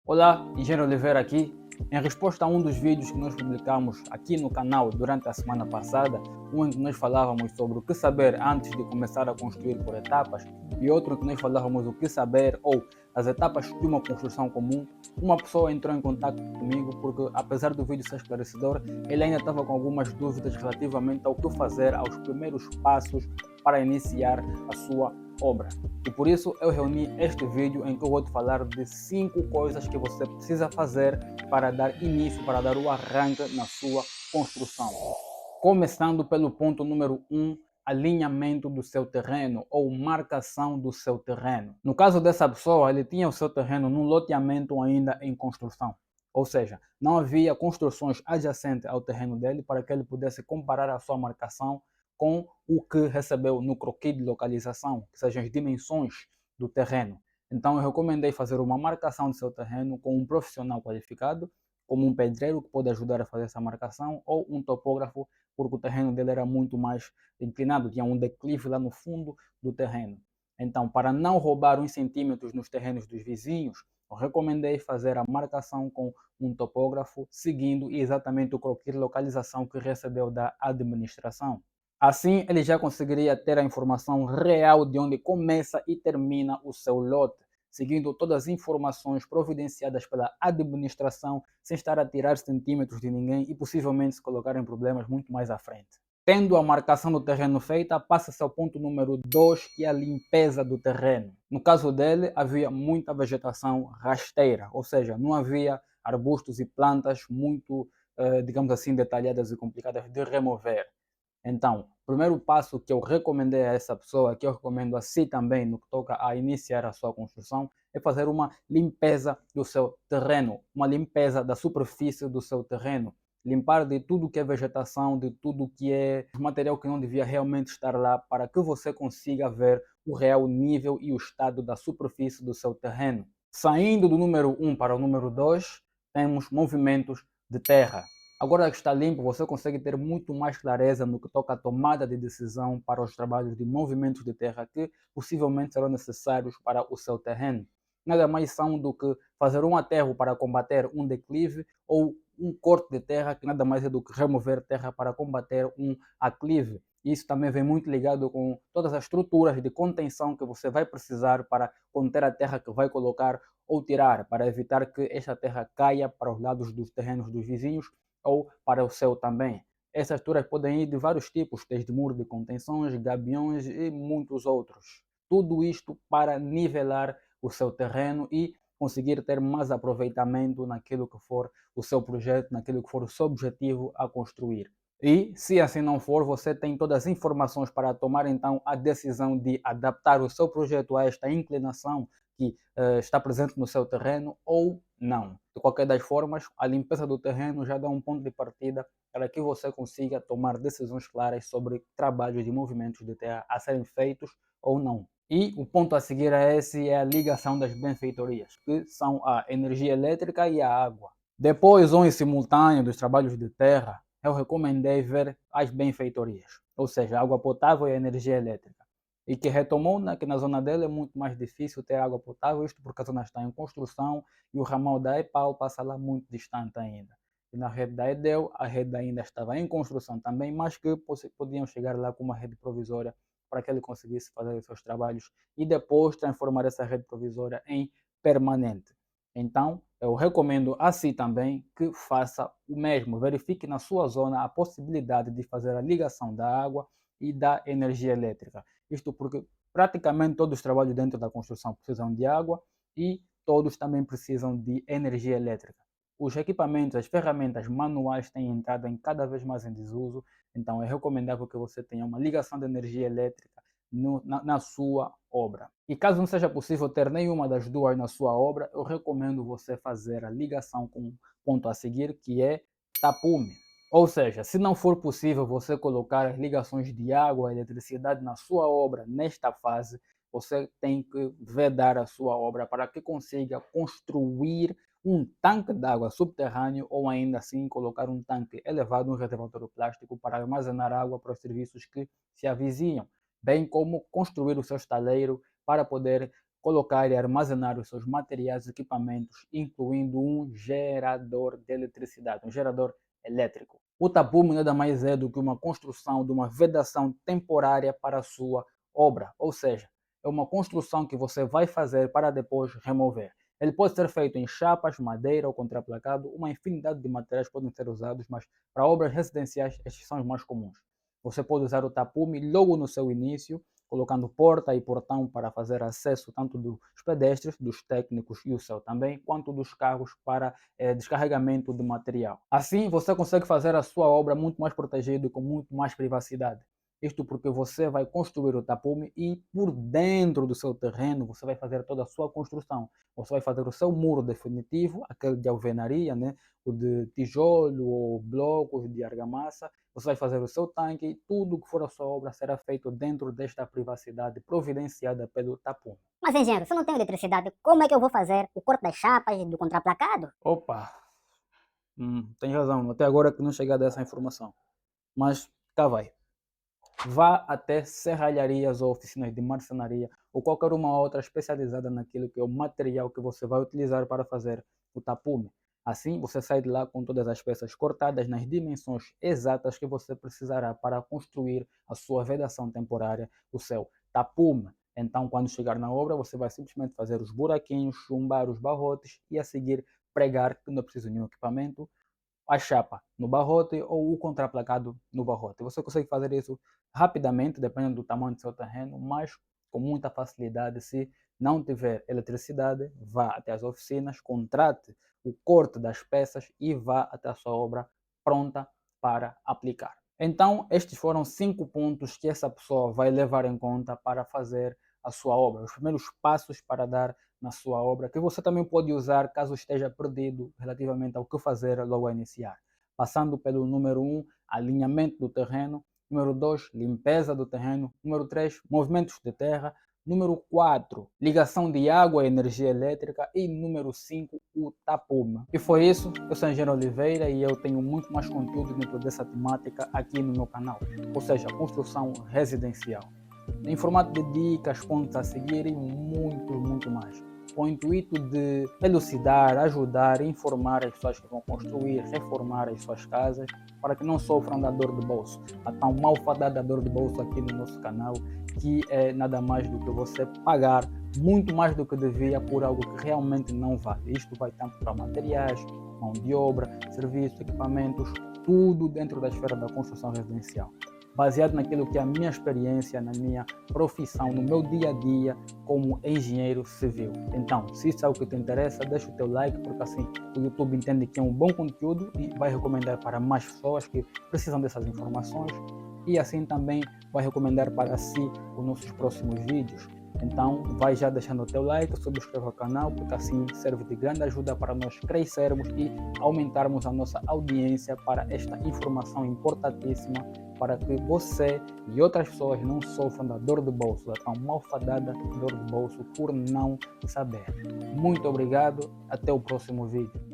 Olá, Engenheiro Oliveira aqui. Em resposta a um dos vídeos que nós publicamos aqui no canal durante a semana passada, um em que nós falávamos sobre o que saber antes de começar a construir por etapas e outro em que nós falávamos o que saber ou as etapas de uma construção comum, uma pessoa entrou em contato comigo porque, apesar do vídeo ser esclarecedor, ele ainda estava com algumas dúvidas relativamente ao que fazer, aos primeiros passos para iniciar a sua obra. E por isso eu reuni este vídeo em que eu vou te falar de 5 coisas que você precisa fazer para dar início, para dar o arranque na sua construção. Começando pelo ponto número 1, alinhamento do seu terreno ou marcação do seu terreno. No caso dessa pessoa, ele tinha o seu terreno num loteamento ainda em construção. Ou seja, não havia construções adjacentes ao terreno dele para que ele pudesse comparar a sua marcação com o que recebeu no croquis de localização, que sejam as dimensões do terreno. Então eu recomendei fazer uma marcação do seu terreno com um profissional qualificado, como um pedreiro que pode ajudar a fazer essa marcação, ou um topógrafo, porque o terreno dele era muito mais inclinado, tinha um declive lá no fundo do terreno. Então, para não roubar uns centímetros nos terrenos dos vizinhos, eu recomendei fazer a marcação com um topógrafo, seguindo exatamente o croquis de localização que recebeu da administração. Assim, ele já conseguiria ter a informação real de onde começa e termina o seu lote, seguindo todas as informações providenciadas pela administração, sem estar a tirar centímetros de ninguém e possivelmente se colocar em problemas muito mais à frente. Tendo a marcação do terreno feita, passa-se ao ponto número 2, que é a limpeza do terreno. No caso dele, havia muita vegetação rasteira, ou seja, não havia arbustos e plantas muito, digamos assim, detalhadas e complicadas de remover. Então, o primeiro passo que eu recomendei a essa pessoa, que eu recomendo a si também, no que toca a iniciar a sua construção, é fazer uma limpeza do seu terreno, uma limpeza da superfície do seu terreno. Limpar de tudo que é vegetação, de tudo que é material que não devia realmente estar lá, para que você consiga ver o real nível e o estado da superfície do seu terreno. Saindo do número 1 para o número 2, temos movimentos de terra. Agora que está limpo, você consegue ter muito mais clareza no que toca à tomada de decisão para os trabalhos de movimentos de terra que possivelmente serão necessários para o seu terreno. Nada mais são do que fazer um aterro para combater um declive ou um corte de terra, que nada mais é do que remover terra para combater um aclive. Isso também vem muito ligado com todas as estruturas de contenção que você vai precisar para conter a terra que vai colocar ou tirar, para evitar que esta terra caia para os lados dos terrenos dos vizinhos ou para o seu também. Essas estruturas podem ir de vários tipos, desde muro de contenções, gabiões e muitos outros. Tudo isto para nivelar o seu terreno e conseguir ter mais aproveitamento naquilo que for o seu projeto, naquilo que for o seu objetivo a construir. E, se assim não for, você tem todas as informações para tomar então a decisão de adaptar o seu projeto a esta inclinação que está presente no seu terreno ou não. De qualquer das formas, a limpeza do terreno já dá um ponto de partida para que você consiga tomar decisões claras sobre trabalhos de movimentos de terra a serem feitos ou não. E o ponto a seguir a esse é a ligação das benfeitorias, que são a energia elétrica e a água. Depois ou em simultâneo dos trabalhos de terra, eu recomendei ver as benfeitorias, ou seja, a água potável e a energia elétrica. E que retomou que na zona dela é muito mais difícil ter água potável, isto porque a zona está em construção e o ramal da EPAL passa lá muito distante ainda. E na rede da EDEL, a rede ainda estava em construção também, mas que podiam chegar lá com uma rede provisória para que ele conseguisse fazer os seus trabalhos e depois transformar essa rede provisória em permanente. Então, eu recomendo a si também que faça o mesmo. Verifique na sua zona a possibilidade de fazer a ligação da água e da energia elétrica. Isto porque praticamente todos os trabalhos dentro da construção precisam de água e todos também precisam de energia elétrica. Os equipamentos, as ferramentas manuais têm entrado em cada vez mais em desuso, então é recomendável que você tenha uma ligação de energia elétrica na sua obra. E caso não seja possível ter nenhuma das duas na sua obra, eu recomendo você fazer a ligação com o ponto a seguir, que é tapume. Ou seja, se não for possível você colocar as ligações de água e eletricidade na sua obra nesta fase, você tem que vedar a sua obra para que consiga construir um tanque de água subterrâneo ou ainda assim colocar um tanque elevado, um reservatório plástico para armazenar água para os serviços que se avizinham, bem como construir o seu estaleiro para poder colocar e armazenar os seus materiais e equipamentos, incluindo um gerador de eletricidade, um gerador elétrico. O tapume nada mais é do que uma construção de uma vedação temporária para a sua obra, ou seja, é uma construção que você vai fazer para depois remover. Ele pode ser feito em chapas, madeira ou contraplacado, uma infinidade de materiais podem ser usados, mas para obras residenciais estes são os mais comuns. Você pode usar o tapume logo no seu início, colocando porta e portão para fazer acesso tanto dos pedestres, dos técnicos e o seu também, quanto dos carros para descarregamento de material. Assim, você consegue fazer a sua obra muito mais protegida e com muito mais privacidade. Isto porque você vai construir o tapume e por dentro do seu terreno você vai fazer toda a sua construção. Você vai fazer o seu muro definitivo, aquele de alvenaria, né? O de tijolo ou blocos de argamassa. Você vai fazer o seu tanque e tudo que for a sua obra será feito dentro desta privacidade providenciada pelo tapume. Mas, engenheiro, se eu não tenho eletricidade, como é que eu vou fazer o corte das chapas do contraplacado? Opa, tem razão, até agora que não cheguei a dar essa informação. Mas cá vai. Vá até serralharias ou oficinas de marcenaria ou qualquer uma outra especializada naquilo que é o material que você vai utilizar para fazer o tapume. Assim, você sai de lá com todas as peças cortadas nas dimensões exatas que você precisará para construir a sua vedação temporária, o seu tapume. Então, quando chegar na obra, você vai simplesmente fazer os buraquinhos, chumbar os barrotes e a seguir pregar, que não é preciso nenhum equipamento, a chapa no barrote ou o contraplacado no barrote. Você consegue fazer isso rapidamente, dependendo do tamanho do seu terreno, mas com muita facilidade. Se não tiver eletricidade, vá até as oficinas, contrate o corte das peças e vá até a sua obra pronta para aplicar. Então, estes foram 5 pontos que essa pessoa vai levar em conta para fazer a sua obra, os primeiros passos para dar na sua obra, que você também pode usar caso esteja perdido relativamente ao que fazer logo a iniciar. Passando pelo número 1, alinhamento do terreno, número 2, limpeza do terreno, número 3, movimentos de terra, número 4, ligação de água e energia elétrica e número 5, o tapume. E foi isso, eu sou Engenheiro Oliveira e eu tenho muito mais conteúdo dentro dessa temática aqui no meu canal, ou seja, construção residencial. Em formato de dicas, pontos a seguir e muito mais. Com o intuito de elucidar, ajudar, informar as pessoas que vão construir, reformar as suas casas, para que não sofram da dor de bolso. A tão malfadada dor de bolso aqui no nosso canal, que é nada mais do que você pagar muito mais do que devia por algo que realmente não vale. Isto vai tanto para materiais, mão de obra, serviços, equipamentos, tudo dentro da esfera da construção residencial, baseado naquilo que é a minha experiência, na minha profissão, no meu dia a dia como engenheiro civil. Então, se isso é o que te interessa, deixa o teu like, porque assim o YouTube entende que é um bom conteúdo e vai recomendar para mais pessoas que precisam dessas informações e assim também vai recomendar para si os nossos próximos vídeos. Então, vai já deixando o teu like, subscreva o canal, porque assim serve de grande ajuda para nós crescermos e aumentarmos a nossa audiência para esta informação importantíssima, para que você e outras pessoas não sofram da dor de bolso, da tão malfadada dor de bolso por não saber. Muito obrigado, até o próximo vídeo.